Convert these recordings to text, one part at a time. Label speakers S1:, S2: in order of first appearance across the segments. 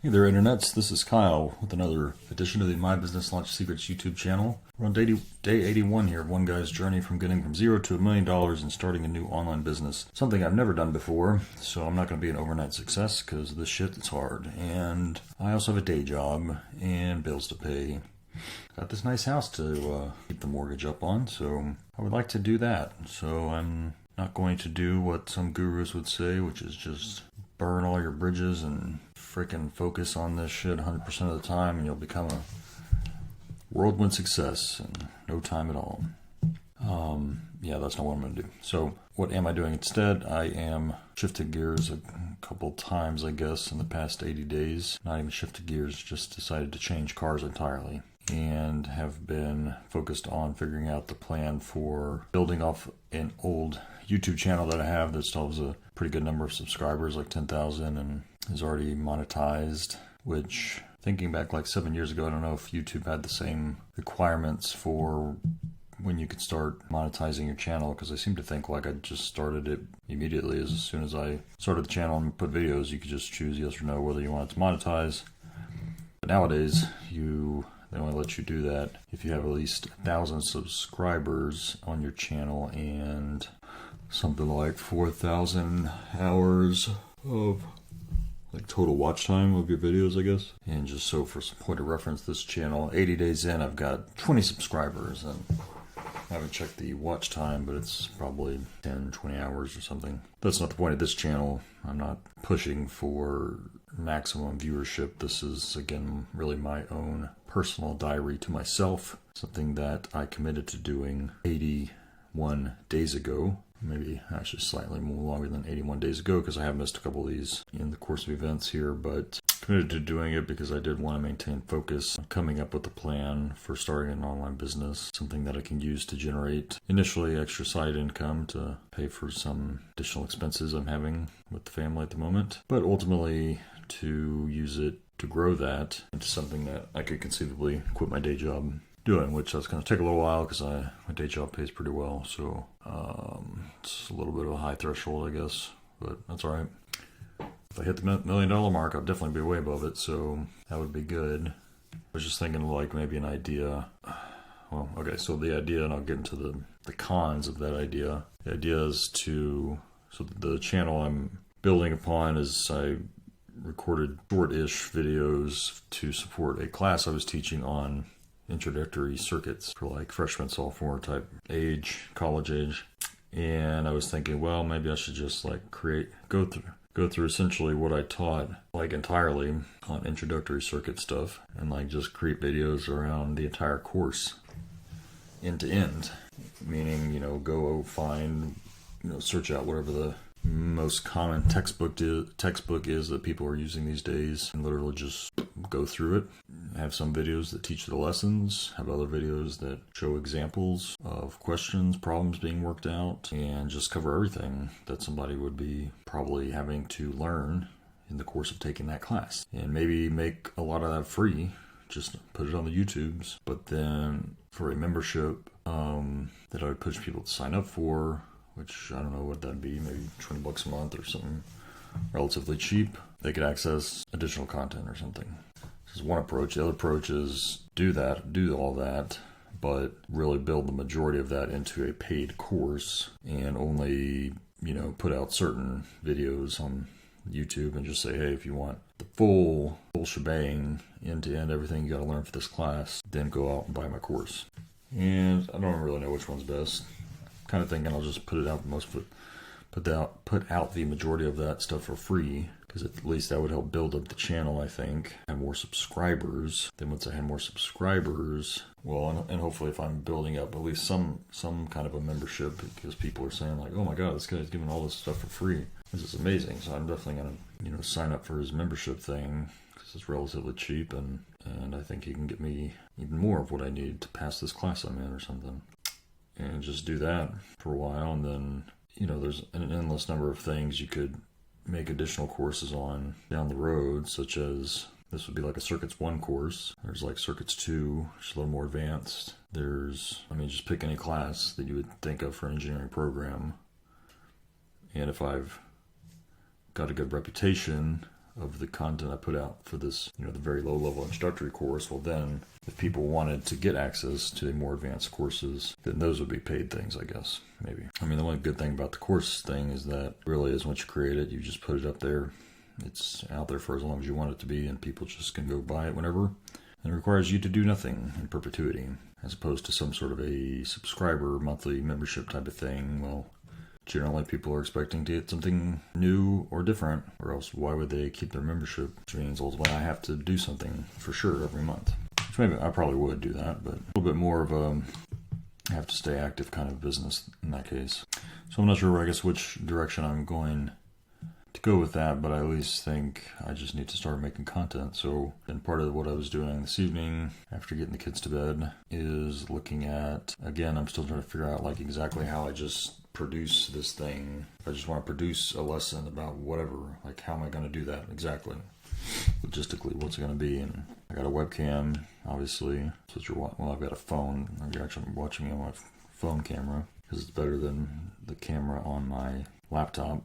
S1: Hey there, internets. This is Kyle with another edition of the My Business Launch Secrets YouTube channel. We're on day 81 here of one guy's journey from getting from $0 to $1 million and starting a new online business. Something I've never done before, so I'm not going to be an overnight success because this shit is hard. And I also have a day job and bills to pay. Got this nice house to keep the mortgage up on, so I would like to do that. So I'm not going to do what some gurus would say, which is just burn all your bridges and freaking focus on this shit 100% of the time and you'll become a whirlwind success in no time at all. Yeah, that's not what I'm going to do. So what am I doing instead? I am shifted gears a couple times, I guess, in the past 80 days. Not even shifted gears, just decided to change cars entirely. And have been focused on figuring out the plan for building off an old YouTube channel that I have that still has a pretty good number of subscribers, like 10,000, and is already monetized, which, thinking back like 7 years ago, I don't know if YouTube had the same requirements for when you could start monetizing your channel, because I seem to think like I just started it immediately. As soon as I started the channel and put videos, you could just choose yes or no whether you wanted to monetize. But nowadays, they only let you do that if you have at least 1,000 subscribers on your channel and something like 4,000 hours of like total watch time of your videos, I guess. And just so for some point of reference, this channel, 80 days in, I've got 20 subscribers and I haven't checked the watch time, but it's probably 10, 20 hours or something. That's not the point of this channel. I'm not pushing for maximum viewership. This is, again, really my own personal diary to myself, something that I committed to doing 81 days ago. Maybe actually slightly more longer than 81 days ago, because I have missed a couple of these in the course of events here, but committed to doing it because I did want to maintain focus on coming up with a plan for starting an online business, something that I can use to generate initially extra side income to pay for some additional expenses I'm having with the family at the moment, but ultimately to use it to grow that into something that I could conceivably quit my day job doing, which that's going to take a little while because my day job pays pretty well, so it's a little bit of a high threshold, I guess, but that's all right. If I hit the $1 million mark, I'll definitely be way above it, so that would be good. I was just thinking of like maybe an idea. Well, okay, so the idea, and I'll get into the cons of that idea. The idea is so the channel I'm building upon is I recorded short-ish videos to support a class I was teaching on introductory circuits for like freshman, sophomore type age, college age. And I was thinking, well, maybe I should just like go through essentially what I taught like entirely on introductory circuit stuff and like just create videos around the entire course end to end. Meaning, go find, search out whatever the most common textbook is that people are using these days and literally just go through it. Have some videos that teach the lessons, have other videos that show examples of questions, problems being worked out, and just cover everything that somebody would be probably having to learn in the course of taking that class. And maybe make a lot of that free, just put it on the YouTubes, but then for a membership that I would push people to sign up for, which I don't know what that'd be, maybe $20 a month or something relatively cheap. They could access additional content or something. This is one approach. The other approach is do all that, but really build the majority of that into a paid course and only, put out certain videos on YouTube and just say, hey, if you want the full shebang, end to end, everything you got to learn for this class, then go out and buy my course. And I don't really know which one's best. Kind of thinking I'll just put out the majority of that stuff for free, because at least that would help build up the channel, I think, have more subscribers. Then once I have more subscribers, well, and hopefully if I'm building up at least some kind of a membership, because people are saying like, oh my god, this guy's giving all this stuff for free, this is amazing. So I'm definitely gonna sign up for his membership thing, because it's relatively cheap, and I think he can get me even more of what I need to pass this class I'm in or something. And just do that for a while, and then, there's an endless number of things you could make additional courses on down the road, such as this would be like a Circuits 1 course. There's like Circuits 2, which is a little more advanced. Just pick any class that you would think of for an engineering program. And if I've got a good reputation, of the content I put out for this, the very low level introductory course, well then if people wanted to get access to the more advanced courses, then those would be paid things, I guess, maybe. I mean, the one good thing about the course thing is that really is once you create it, you just put it up there. It's out there for as long as you want it to be, and people just can go buy it whenever. And it requires you to do nothing in perpetuity, as opposed to some sort of a subscriber monthly membership type of thing. Well, generally people are expecting to get something new or different, or else why would they keep their membership? Which means ultimately I have to do something for sure every month. Which maybe I probably would do that, but a little bit more of a have to stay active kind of business in that case. So I'm not sure, I guess, which direction I'm going to go with that, but I at least think I just need to start making content. So, and part of what I was doing this evening after getting the kids to bed is looking at, again, I'm still trying to figure out like exactly how I just produce this thing. If I just want to produce a lesson about whatever, like how am I going to do that exactly? Logistically, what's it going to be? And I got a webcam, obviously. So what you're watching, well, I've got a phone. You're actually watching me on my phone camera because it's better than the camera on my laptop.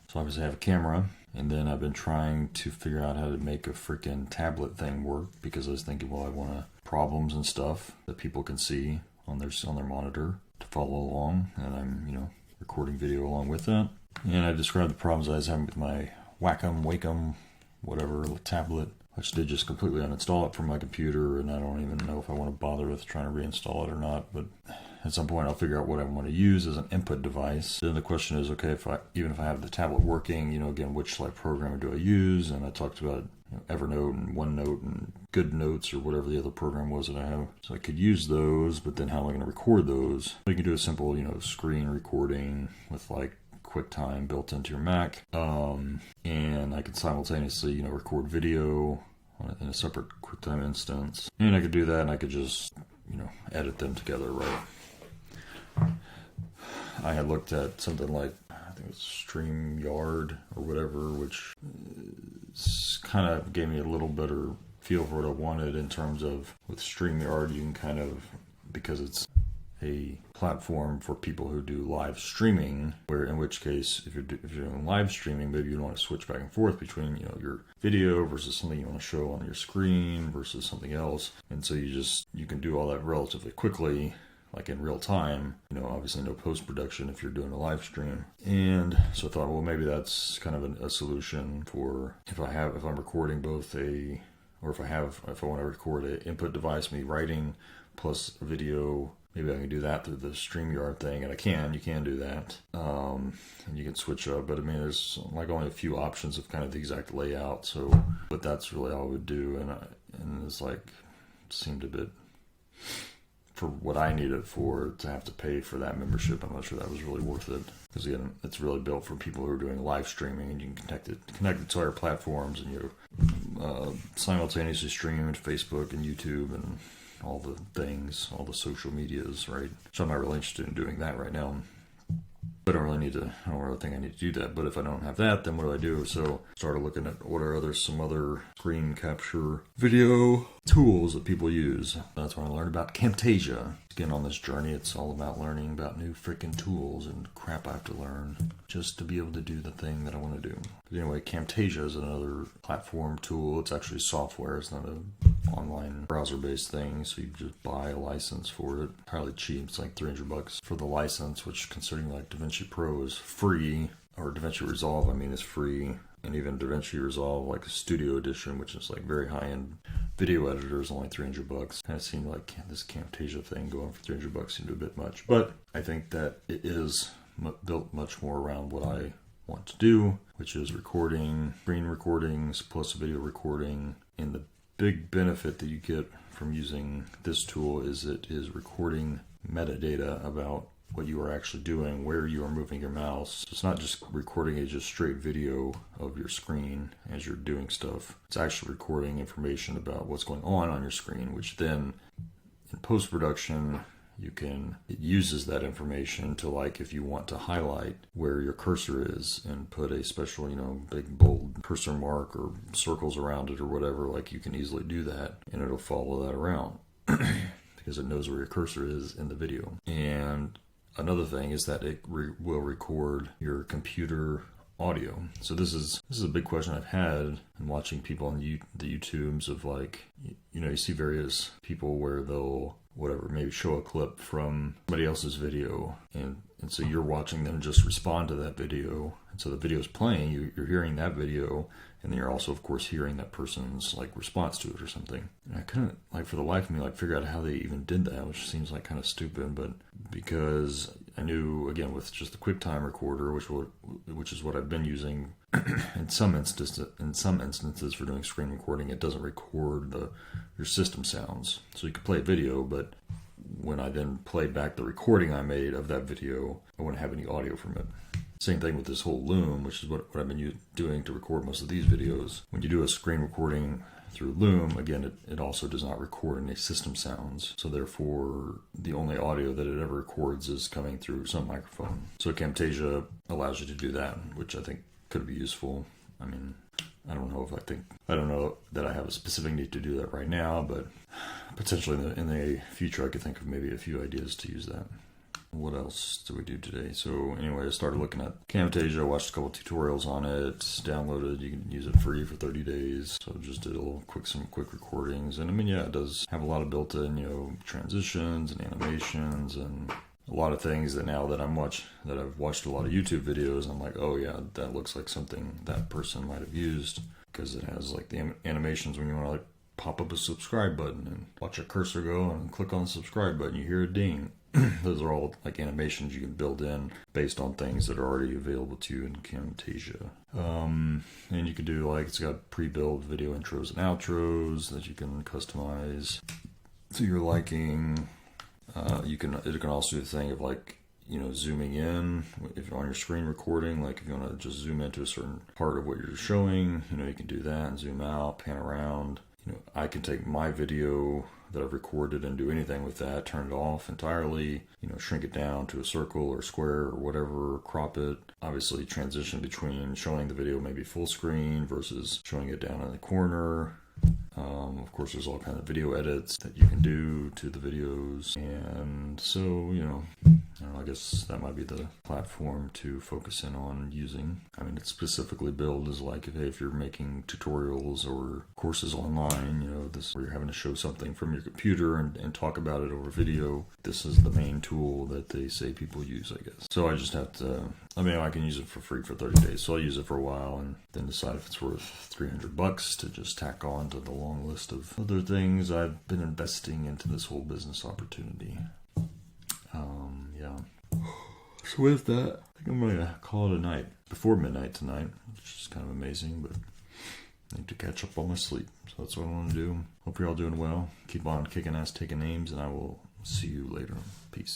S1: So obviously I have a camera, and then I've been trying to figure out how to make a freaking tablet thing work because I was thinking, well, I want problems and stuff that people can see on their monitor to follow along, and I'm recording video along with that. And I described the problems I was having with my Wacom, whatever tablet, which did just completely uninstall it from my computer, and I don't even know if I want to bother with trying to reinstall it or not, but at some point I'll figure out what I want to use as an input device. Then the question is, okay, even if I have the tablet working, again, which program do I use? And I talked about Evernote and OneNote and Good Notes or whatever the other program was that I have. So I could use those, but then how am I going to record those? You can do a simple, screen recording with QuickTime built into your Mac. And I could simultaneously, record video in a separate QuickTime instance. And I could do that, and I could just, edit them together, right? I had looked at something like, I think it's StreamYard or whatever, which kind of gave me a little better feel for what I wanted in terms of with StreamYard, you can kind of, because it's a platform for people who do live streaming, where in which case, if you're doing live streaming, maybe you want to switch back and forth between, your video versus something you want to show on your screen versus something else. And so you can do all that relatively quickly, like in real time, obviously no post-production if you're doing a live stream. And so I thought, well, maybe that's kind of a solution for if I'm recording both if I want to record an input device, me writing plus a video, maybe I can do that through the StreamYard thing, and you can do that. And you can switch up, but I mean, there's only a few options of kind of the exact layout. So, but that's really all I would do. And it's seemed a bit, for what I need it for, to have to pay for that membership. I'm not sure that was really worth it. Because again, it's really built for people who are doing live streaming, and you can connect it to our platforms, and you simultaneously stream to Facebook and YouTube and all the things, all the social medias, right? So I'm not really interested in doing that right now. I don't really think I need to do that. But if I don't have that, then what do I do? So started looking at what are some other screen capture video tools that people use. That's when I learned about Camtasia. Again, on this journey, it's all about learning about new freaking tools and crap I have to learn just to be able to do the thing that I want to do. But anyway, Camtasia is another platform tool. It's actually software. It's not an online browser-based thing, so you just buy a license for it. Entirely cheap. It's like $300 for the license, which considering DaVinci Pro is free, or DaVinci Resolve, is free. And even DaVinci Resolve, a Studio Edition, which is very high-end video editor, is only $300. Kind of seemed like this Camtasia thing going for $300 seemed a bit much. But I think that it is built much more around what I want to do, which is recording, screen recordings plus video recording. And the big benefit that you get from using this tool is it is recording metadata about what you are actually doing, where you are moving your mouse. It's not just recording a just straight video of your screen as you're doing stuff. It's actually recording information about what's going on your screen, which then in post-production, it uses that information to, if you want to highlight where your cursor is and put a special, big bold cursor mark or circles around it or whatever, you can easily do that, and it'll follow that around because it knows where your cursor is in the video. And another thing is that it will record your computer audio? So this is a big question I've had in watching people on the YouTubes of like, you see various people where they'll maybe show a clip from somebody else's video, and so you're watching them just respond to that video, and so the video's playing, you're hearing that video, and then you're also of course hearing that person's like response to it or something. And I couldn't for the life of me figure out how they even did that, which seems like kind of stupid, but because I knew, again, with just the QuickTime recorder, which is what I've been using in some instances for doing screen recording, it doesn't record your system sounds. So you could play a video, but when I then played back the recording I made of that video, I wouldn't have any audio from it. Same thing with this whole Loom, which is what I've been doing to record most of these videos. When you do a screen recording through Loom, again, it also does not record any system sounds. So therefore, the only audio that it ever records is coming through some microphone. So Camtasia allows you to do that, which I think could be useful. I mean, I don't know that I have a specific need to do that right now, but potentially in the future, I could think of maybe a few ideas to use that. What else do we do today? So anyway, I started looking at Camtasia, watched a couple tutorials on it, downloaded. You can use it free for 30 days. So just did some quick recordings. And I mean, yeah, it does have a lot of built-in, transitions and animations and a lot of things that now that I've watched a lot of YouTube videos, I'm like, oh yeah, that looks like something that person might have used, because it has like the animations when you want to pop up a subscribe button and watch your cursor go and click on the subscribe button, you hear a ding. Those are all like animations you can build in based on things that are already available to you in Camtasia. And you can do it's got pre-built video intros and outros that you can customize to your liking. It can also do the thing of zooming in if you're on your screen recording, if you want to just zoom into a certain part of what you're showing, you can do that and zoom out, pan around. I can take my video that I've recorded and do anything with that, turn it off entirely, shrink it down to a circle or square or whatever, crop it. Obviously transition between showing the video maybe full screen versus showing it down in the corner. Of course, there's all kinds of video edits that you can do to the videos. And so, I guess that might be the platform to focus in on using. I mean, it's specifically built as if you're making tutorials or courses online, this where you're having to show something from your computer and talk about it over video. This is the main tool that they say people use, I guess. So I just have to, I can use it for free for 30 days. So I'll use it for a while and then decide if it's worth $300 to just tack on to the long list of other things I've been investing into this whole business opportunity. Yeah. So with that, I think I'm going to call it a night before midnight tonight, which is kind of amazing, but I need to catch up on my sleep. So that's what I want to do. Hope you're all doing well. Keep on kicking ass, taking names, and I will see you later. Peace.